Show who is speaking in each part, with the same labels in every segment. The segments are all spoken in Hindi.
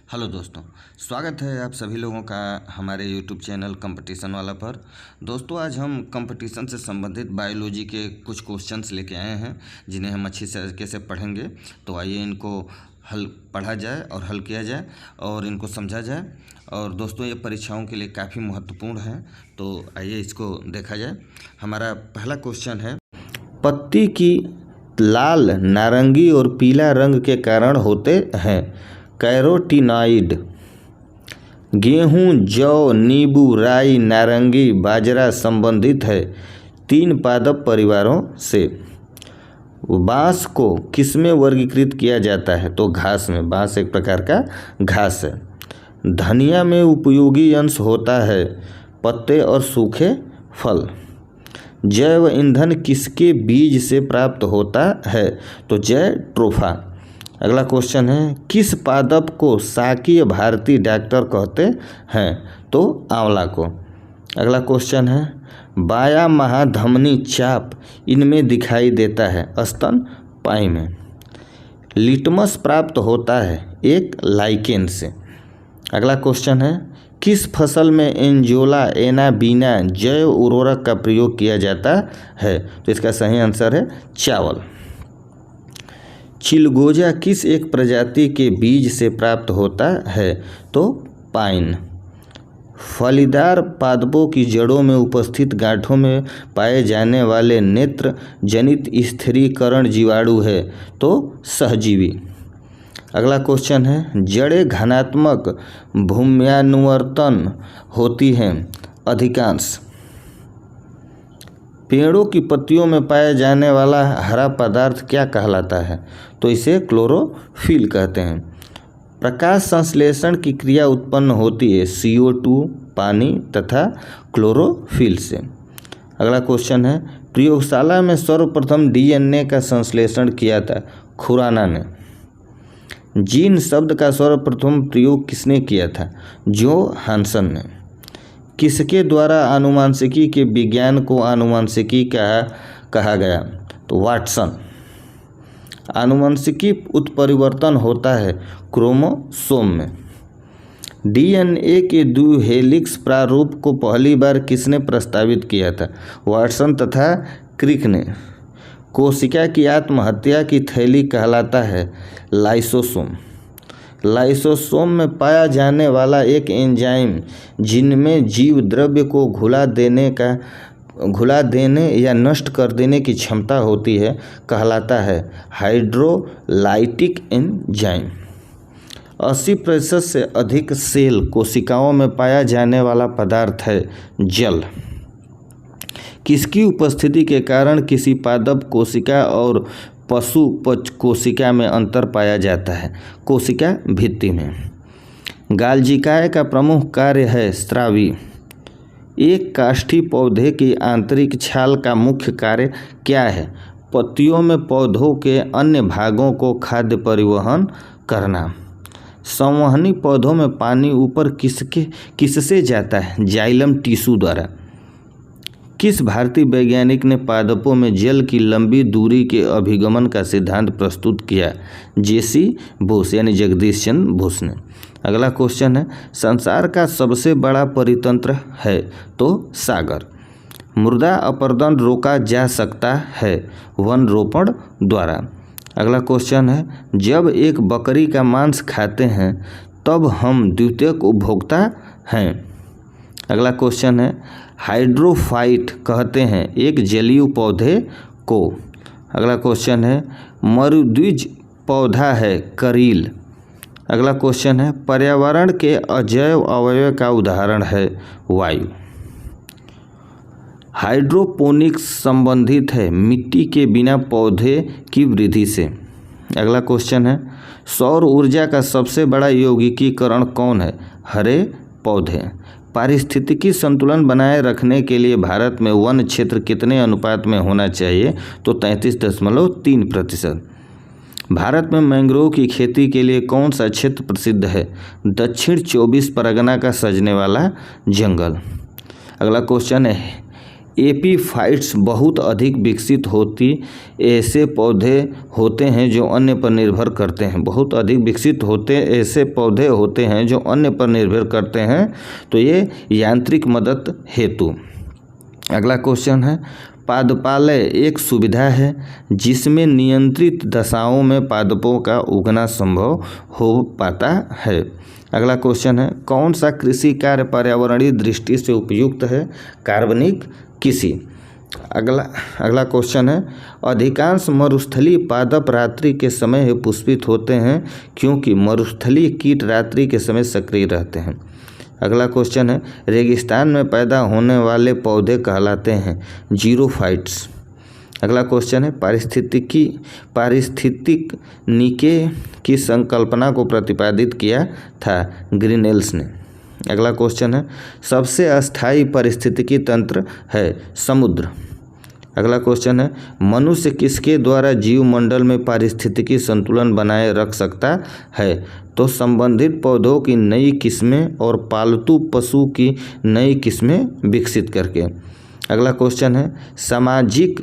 Speaker 1: हेलो दोस्तों, स्वागत है आप सभी लोगों का हमारे यूट्यूब चैनल कंपटीशन वाला पर। दोस्तों, आज हम कंपटीशन से संबंधित बायोलॉजी के कुछ क्वेश्चंस लेके आए हैं जिन्हें हम अच्छी तरीके से पढ़ेंगे। तो आइए इनको हल पढ़ा जाए और हल किया जाए और इनको समझा जाए। और दोस्तों, ये परीक्षाओं के लिए काफ़ी महत्वपूर्ण है, तो आइए इसको देखा जाए। हमारा पहला क्वेश्चन है, पत्ती की लाल, नारंगी और पीला रंग के कारण होते हैं कैरोटीनॉइड। गेहूं, जौ, नींबू, राई, नारंगी, बाजरा संबंधित है 3 पादप परिवारों से। बांस को किसमें वर्गीकृत किया जाता है? तो घास में। बांस एक प्रकार का घास है। धनिया में उपयोगी अंश होता है पत्ते और सूखे फल। जैव ईंधन किसके बीज से प्राप्त होता है? तो जैट्रोफा। अगला क्वेश्चन है, किस पादप को शाकीय भारतीय डॉक्टर कहते हैं? तो आंवला को। अगला क्वेश्चन है, बायां महाधमनी चाप इनमें दिखाई देता है? स्तनपायी में। लिटमस प्राप्त होता है एक लाइकेन से। अगला क्वेश्चन है, किस फसल में एंजोला एनाबीना जैव उर्वरक का प्रयोग किया जाता है? तो इसका सही आंसर है चावल। चिलगोजा किस एक प्रजाति के बीज से प्राप्त होता है? तो पाइन। फलीदार पादपों की जड़ों में उपस्थित गांठों में पाए जाने वाले नेत्र जनित स्थिरीकरण जीवाणु है? तो सहजीवी। अगला क्वेश्चन है, जड़ें घनात्मक भूम्यानुवर्तन होती हैं अधिकांश। पेड़ों की पत्तियों में पाया जाने वाला हरा पदार्थ क्या कहलाता है? तो इसे क्लोरोफिल कहते हैं। प्रकाश संश्लेषण की क्रिया उत्पन्न होती है CO2, पानी तथा क्लोरोफिल से। अगला क्वेश्चन है, प्रयोगशाला में सर्वप्रथम DNA का संश्लेषण किया था? खुराना ने। जीन शब्द का सर्वप्रथम प्रयोग किसने किया था? जोहानसन ने। किसके द्वारा आनुवंशिकी के विज्ञान को आनुवंशिकी कहा गया? तो वाटसन। आनुवंशिकी उत्परिवर्तन होता है क्रोमोसोम में। DNA के द्विहेलिक्स प्रारूप को पहली बार किसने प्रस्तावित किया था? वाटसन तथा क्रिक ने। कोशिका की आत्महत्या की थैली कहलाता है लाइसोसोम। लाइसोसोम में पाया जाने वाला एक एंजाइम जिनमें जीव द्रव्य को घुला देने या नष्ट कर देने की क्षमता होती है कहलाता है हाइड्रोलाइटिक एंजाइम। 80% से अधिक सेल कोशिकाओं में पाया जाने वाला पदार्थ है जल। किसकी उपस्थिति के कारण किसी पादप कोशिका और पशु कोशिका में अंतर पाया जाता है? कोशिका भित्ति में। गालजिकाय का प्रमुख कार्य है स्रावी। एक काष्ठी पौधे की आंतरिक छाल का मुख्य कार्य क्या है? पत्तियों में पौधों के अन्य भागों को खाद्य परिवहन करना। संवहनी पौधों में पानी ऊपर किससे जाता है? जाइलम टिश्यू द्वारा। किस भारतीय वैज्ञानिक ने पादपों में जल की लंबी दूरी के अभिगमन का सिद्धांत प्रस्तुत किया? JC बोस यानी जगदीश चंद्र बोस ने। अगला क्वेश्चन है, संसार का सबसे बड़ा परितंत्र है? तो सागर। मृदा अपरदन रोका जा सकता है वन रोपण द्वारा। अगला क्वेश्चन है, जब एक बकरी का मांस खाते हैं तब हम द्वितीयक उपभोक्ता हैं? अगला क्वेश्चन है, हाइड्रोफाइट कहते हैं एक जलीय पौधे को? अगला क्वेश्चन है, मरुद्विज पौधा है करील। अगला क्वेश्चन है, पर्यावरण के अजैव अवयव का उदाहरण है वायु। हाइड्रोपोनिक्स संबंधित है मिट्टी के बिना पौधे की वृद्धि से। अगला क्वेश्चन है, सौर ऊर्जा का सबसे बड़ा यौगिकीकरण कौन है? हरे पौधे। पारिस्थितिकी संतुलन बनाए रखने के लिए भारत में वन क्षेत्र कितने अनुपात में होना चाहिए? तो 33.3%। भारत में मैंग्रोव की खेती के लिए कौन सा क्षेत्र प्रसिद्ध है? दक्षिण 24 परगना का सजने वाला जंगल। अगला क्वेश्चन है, एपीफाइट्स बहुत अधिक विकसित होती ऐसे पौधे होते हैं जो अन्य पर निर्भर करते हैं। बहुत अधिक विकसित होते ऐसे पौधे होते हैं जो अन्य पर निर्भर करते हैं, तो ये यांत्रिक मदद हेतु। अगला क्वेश्चन है, पादपालय एक सुविधा है जिसमें नियंत्रित दशाओं में पादपों का उगना संभव हो पाता है। अगला क्वेश्चन है, कौन सा कृषि कार्य पर्यावरणीय दृष्टि से उपयुक्त है? कार्बनिक कृषि। अगला क्वेश्चन है, अधिकांश मरुस्थलीय पादप रात्रि के समय ही पुष्पित होते हैं क्योंकि मरुस्थलीय कीट रात्रि के समय सक्रिय रहते हैं। अगला क्वेश्चन है, रेगिस्तान में पैदा होने वाले पौधे कहलाते हैं जीरोफाइट्स। अगला क्वेश्चन है, पारिस्थितिक नीके की संकल्पना को प्रतिपादित किया था ग्रीनेल्स ने। अगला क्वेश्चन है, सबसे अस्थायी पारिस्थितिकी तंत्र है समुद्र। अगला क्वेश्चन है, मनुष्य किसके द्वारा जीवमंडल में पारिस्थितिकी संतुलन बनाए रख सकता है? तो संबंधित पौधों की नई किस्में और पालतू पशु की नई किस्में विकसित करके। अगला क्वेश्चन है, सामाजिक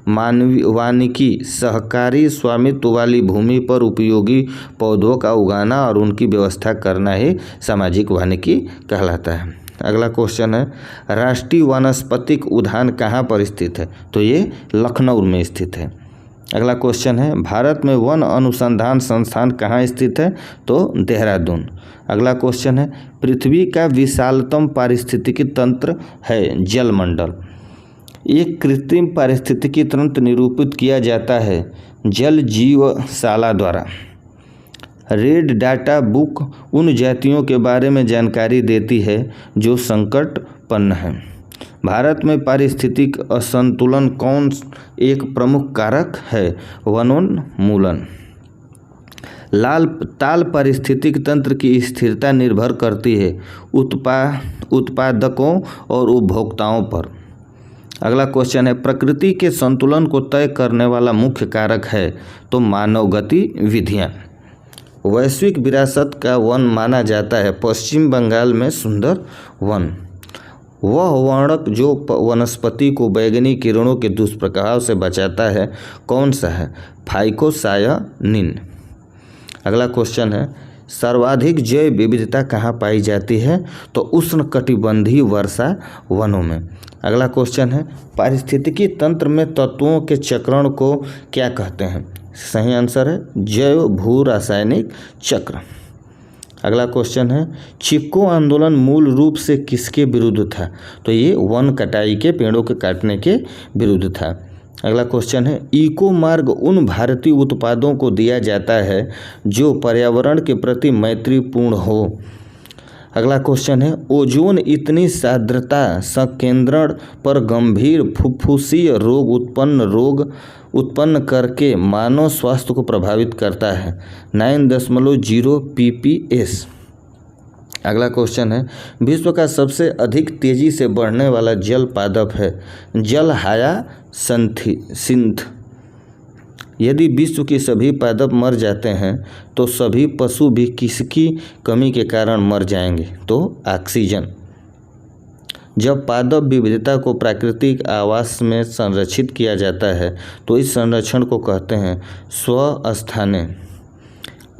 Speaker 1: वानिकी सहकारी स्वामित्व वाली भूमि पर उपयोगी पौधों का उगाना और उनकी व्यवस्था करना ही सामाजिक वानिकी कहलाता है। अगला क्वेश्चन है, राष्ट्रीय वानस्पतिक उद्यान कहाँ पर स्थित है? तो ये लखनऊ में स्थित है। अगला क्वेश्चन है, भारत में वन अनुसंधान संस्थान कहाँ स्थित है? तो देहरादून। अगला क्वेश्चन है, पृथ्वी का विशालतम पारिस्थितिकी तंत्र है जलमंडल। एक कृत्रिम पारिस्थितिकी तंत्र निरूपित किया जाता है जल जीवशाला द्वारा। रेड डाटा बुक उन जातियों के बारे में जानकारी देती है जो संकटपन्न हैं। भारत में पारिस्थितिक असंतुलन कौन एक प्रमुख कारक है? वनोन्मूलन। ताल पारिस्थितिक तंत्र की स्थिरता निर्भर करती है उत्पादकों और उपभोक्ताओं पर। अगला क्वेश्चन है, प्रकृति के संतुलन को तय करने वाला मुख्य कारक है? तो मानव गतिविधियाँ। वैश्विक विरासत का वन माना जाता है पश्चिम बंगाल में सुंदर वन। वह वर्णक जो वनस्पति को बैगनी किरणों के दुष्प्रभाव से बचाता है कौन सा है? फाइकोसायानिन। अगला क्वेश्चन है, सर्वाधिक जैव विविधता कहाँ पाई जाती है? तो उष्णकटिबंधीय वर्षा वनों में। अगला क्वेश्चन है, पारिस्थितिकी तंत्र में तत्वों के चक्रण को क्या कहते हैं? सही आंसर है जैव भू रासायनिक चक्र। अगला क्वेश्चन है, चिपको आंदोलन मूल रूप से किसके विरुद्ध था? तो ये वन कटाई के, पेड़ों के काटने के विरुद्ध था। अगला क्वेश्चन है, इको मार्ग उन भारतीय उत्पादों को दिया जाता है जो पर्यावरण के प्रति मैत्रीपूर्ण हो। अगला क्वेश्चन है, ओजोन इतनी सांद्रता संकेंद्रण पर गंभीर फुफ्फुसीय रोग उत्पन्न करके मानव स्वास्थ्य को प्रभावित करता है 9.0 ppm। अगला क्वेश्चन है, विश्व का सबसे अधिक तेजी से बढ़ने वाला जल पादप है जल हायासिंथ। यदि विश्व के सभी पादप मर जाते हैं तो सभी पशु भी किसकी कमी के कारण मर जाएंगे? तो ऑक्सीजन। जब पादप विविधता को प्राकृतिक आवास में संरक्षित किया जाता है तो इस संरक्षण को कहते हैं स्वस्थाने।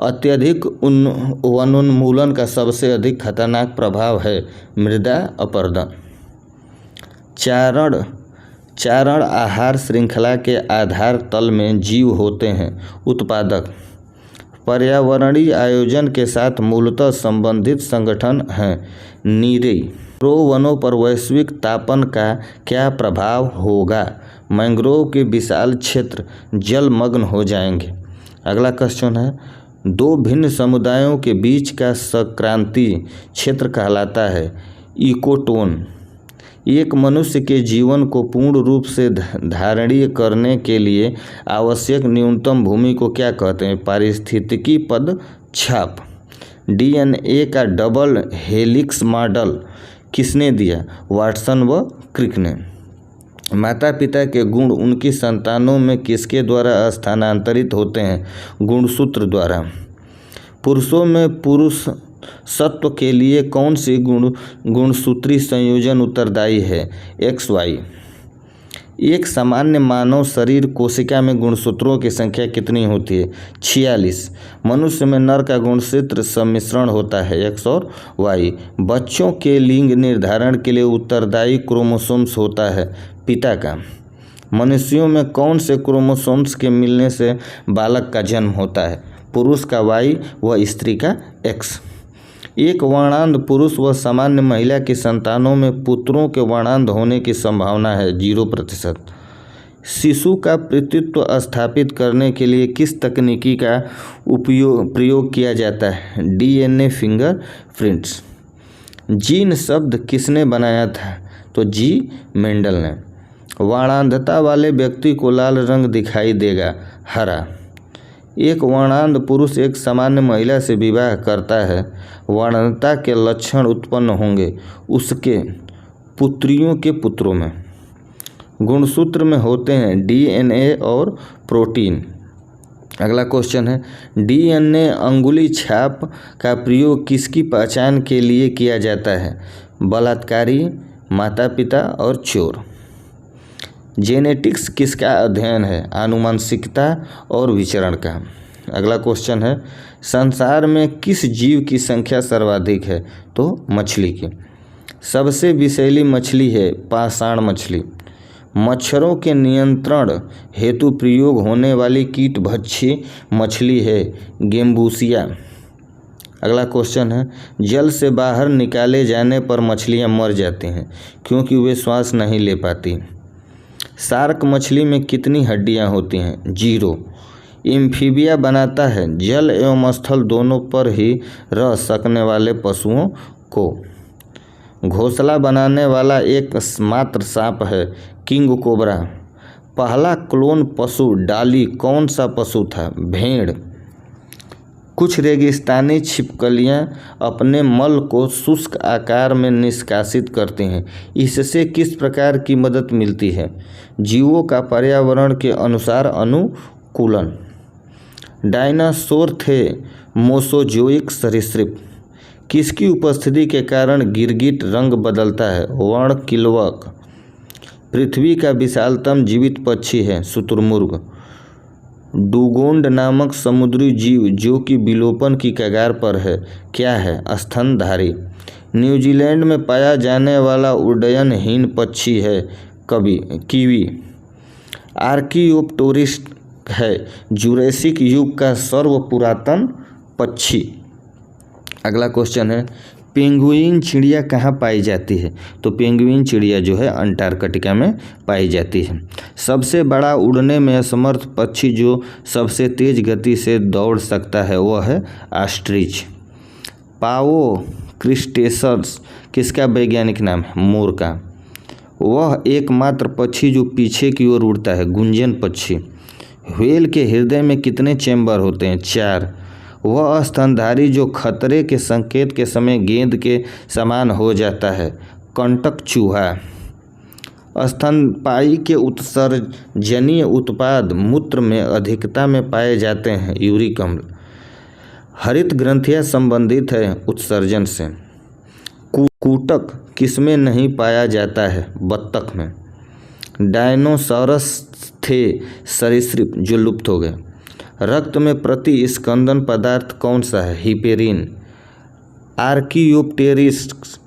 Speaker 1: अत्यधिक वनोन्मूलन का सबसे अधिक खतरनाक प्रभाव है मृदा अपरदन। चारण आहार श्रृंखला के आधार तल में जीव होते हैं उत्पादक। पर्यावरणीय आयोजन के साथ मूलतः संबंधित संगठन हैं नीरे। वनों पर वैश्विक तापन का क्या प्रभाव होगा? मैंग्रोव के विशाल क्षेत्र जलमग्न हो जाएंगे। अगला क्वेश्चन है, दो भिन्न समुदायों के बीच का संक्रांति क्षेत्र कहलाता है इकोटोन। एक मनुष्य के जीवन को पूर्ण रूप से धारणीय करने के लिए आवश्यक न्यूनतम भूमि को क्या कहते हैं? पारिस्थितिकी पद छाप। डीएनए का डबल हेलिक्स मॉडल किसने दिया? वाटसन व क्रिक ने। माता पिता के गुण उनकी संतानों में किसके द्वारा स्थानांतरित होते हैं? गुणसूत्र द्वारा। पुरुषों में पुरुष सत्व के लिए कौन सी गुणसूत्री संयोजन उत्तरदायी है? XY। एक सामान्य मानव शरीर कोशिका में गुणसूत्रों की संख्या कितनी होती है? 46। मनुष्य में नर का गुणसूत्र सम्मिश्रण होता है, X और Y। बच्चों के लिंग निर्धारण के लिए उत्तरदायी क्रोमोसोम्स होता है पिता का। मनुष्यों में कौन से क्रोमोसोम्स के मिलने से बालक का जन्म होता है? पुरुष का Y व स्त्री का X। एक वर्णांध पुरुष व सामान्य महिला की संतानों में पुत्रों के वर्णांध होने की संभावना है 0%। शिशु का पितृत्व स्थापित करने के लिए किस तकनीकी का प्रयोग किया जाता है? DNA fingerprints. जीन शब्द किसने बनाया था? तो जी मेंडल ने। वर्णांधता वाले व्यक्ति को लाल रंग दिखाई देगा, हरा। एक वर्णांध पुरुष एक सामान्य महिला से विवाह करता है, वर्णांधता के लक्षण उत्पन्न होंगे उसके पुत्रियों के पुत्रों में। गुणसूत्र में होते हैं DNA और प्रोटीन। अगला क्वेश्चन है, DNA अंगुली छाप का प्रयोग किसकी पहचान के लिए किया जाता है? बलात्कारी, माता पिता और चोर। जेनेटिक्स किसका अध्ययन है? आनुवंशिकता और विचरण का। अगला क्वेश्चन है, संसार में किस जीव की संख्या सर्वाधिक है? तो मछली की। सबसे विषैली मछली है पाषाण मछली। मच्छरों के नियंत्रण हेतु प्रयोग होने वाली कीटभक्षी मछली है गेम्बूसिया। अगला क्वेश्चन है, जल से बाहर निकाले जाने पर मछलियां मर जाती हैं क्योंकि वे श्वास नहीं ले पाती। शार्क मछली में कितनी हड्डियां होती हैं? 0। एम्फीबिया बनाता है जल एवं स्थल दोनों पर ही रह सकने वाले पशुओं को। घोंसला बनाने वाला एक मात्र सांप है किंग कोबरा। पहला क्लोन पशु डाली कौन सा पशु था? भेड़। कुछ रेगिस्तानी छिपकलियां अपने मल को शुष्क आकार में निष्कासित करती हैं, इससे किस प्रकार की मदद मिलती है? जीवों का पर्यावरण के अनुसार अनुकूलन। डायनासोर थे मोसोजोइक सरीसृप। किसकी उपस्थिति के कारण गिरगिट रंग बदलता है? वर्णकिलवक। पृथ्वी का विशालतम जीवित पक्षी है शुतुरमुर्ग। डुगोंड नामक समुद्री जीव जो कि विलोपन की कगार पर है क्या है? स्तनधारी। न्यूजीलैंड में पाया जाने वाला उड्डयनहीन पक्षी है कीवी। आर्कियोप्टेरिक्स है जुरैसिक युग का सर्वपुरातन पक्षी। अगला क्वेश्चन है, पेंगुइन चिड़िया कहाँ पाई जाती है? तो पेंगुइन चिड़िया जो है अंटार्कटिका में पाई जाती है। सबसे बड़ा उड़ने में असमर्थ पक्षी जो सबसे तेज गति से दौड़ सकता है वह है ऑस्ट्रिच। पाओ क्रिस्टेसस किसका वैज्ञानिक नाम है? मोर का। वह एकमात्र पक्षी जो पीछे की ओर उड़ता है, गुंजन पक्षी। व्हेल के हृदय में कितने चैम्बर होते हैं? 4। वह स्तनधारी जो खतरे के संकेत के समय गेंद के समान हो जाता है, कंटक चूहा। स्तनपायी के उत्सर्जनीय उत्पाद मूत्र में अधिकता में पाए जाते हैं, यूरिक अम्ल। हरित ग्रंथियां संबंधित है उत्सर्जन से। कुकुटक किसमें नहीं पाया जाता है? बत्तख में। डायनोसॉरस थे सरीसृप जो लुप्त हो गए। रक्त में प्रतिस्पंदन पदार्थ कौन सा है? हिपेरिन। आर्कियोप्टेरिक्स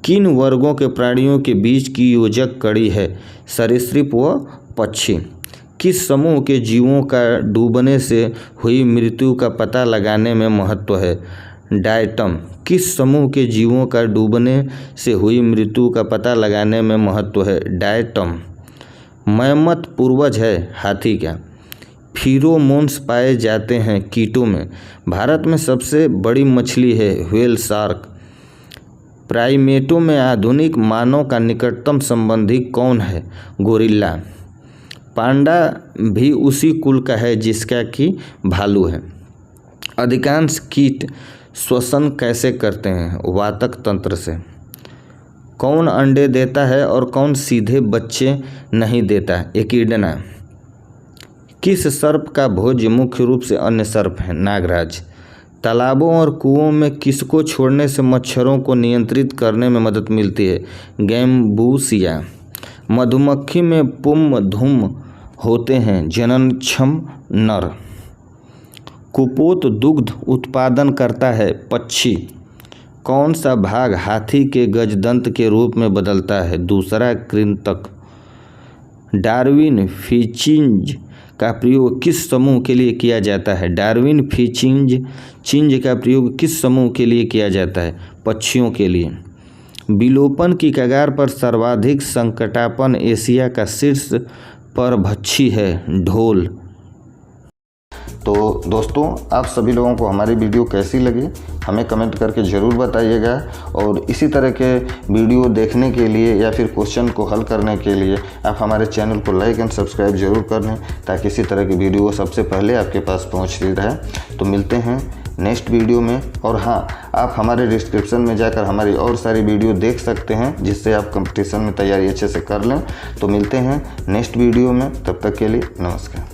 Speaker 1: किन वर्गों के प्राणियों के बीच की योजक कड़ी है? सरीसृप व पक्षी। किस समूह के जीवों का डूबने से हुई मृत्यु का पता लगाने में महत्व है? डायटम। किस समूह के जीवों का डूबने से हुई मृत्यु का पता लगाने में महत्व है? डायटम। मैमथ पूर्वज है हाथी का। फिरोमोन्स पाए जाते हैं कीटों में। भारत में सबसे बड़ी मछली है व्हेल शार्क। प्राइमेटों में आधुनिक मानव का निकटतम संबंधी कौन है? गोरिल्ला। पांडा भी उसी कुल का है जिसका कि भालू है। अधिकांश कीट श्वसन कैसे करते हैं? वातक तंत्र से। कौन अंडे देता है और कौन सीधे बच्चे नहीं देता? एकिडना। किस सर्प का भोज्य मुख्य रूप से अन्य सर्प है? नागराज। तालाबों और कुओं में किसको छोड़ने से मच्छरों को नियंत्रित करने में मदद मिलती है? गैम्बूसिया। मधुमक्खी में पुम धुम होते हैं जननक्षम नर। कुपोत दुग्ध उत्पादन करता है पक्षी। कौन सा भाग हाथी के गजदंत के रूप में बदलता है? दूसरा कृंतक। डार्विन फिंचिंज का प्रयोग किस समूह के लिए किया जाता है? डार्विन फिंचिंज का प्रयोग किस समूह के लिए किया जाता है? पक्षियों के लिए। विलोपन की कगार पर सर्वाधिक संकटापन्न एशिया का शीर्ष परभक्षी है? ढोल। तो दोस्तों, आप सभी लोगों को हमारी वीडियो कैसी लगी हमें कमेंट करके ज़रूर बताइएगा। और इसी तरह के वीडियो देखने के लिए या फिर क्वेश्चन को हल करने के लिए आप हमारे चैनल को लाइक एंड सब्सक्राइब जरूर कर लें, ताकि इसी तरह की वीडियो सबसे पहले आपके पास पहुंचती रहे। तो मिलते हैं नेक्स्ट वीडियो में। और हाँ, आप हमारे डिस्क्रिप्शन में जाकर हमारी और सारी वीडियो देख सकते हैं, जिससे आप कंपटीशन में तैयारी अच्छे से कर लें। तो मिलते हैं नेक्स्ट वीडियो में, तब तक के लिए नमस्कार।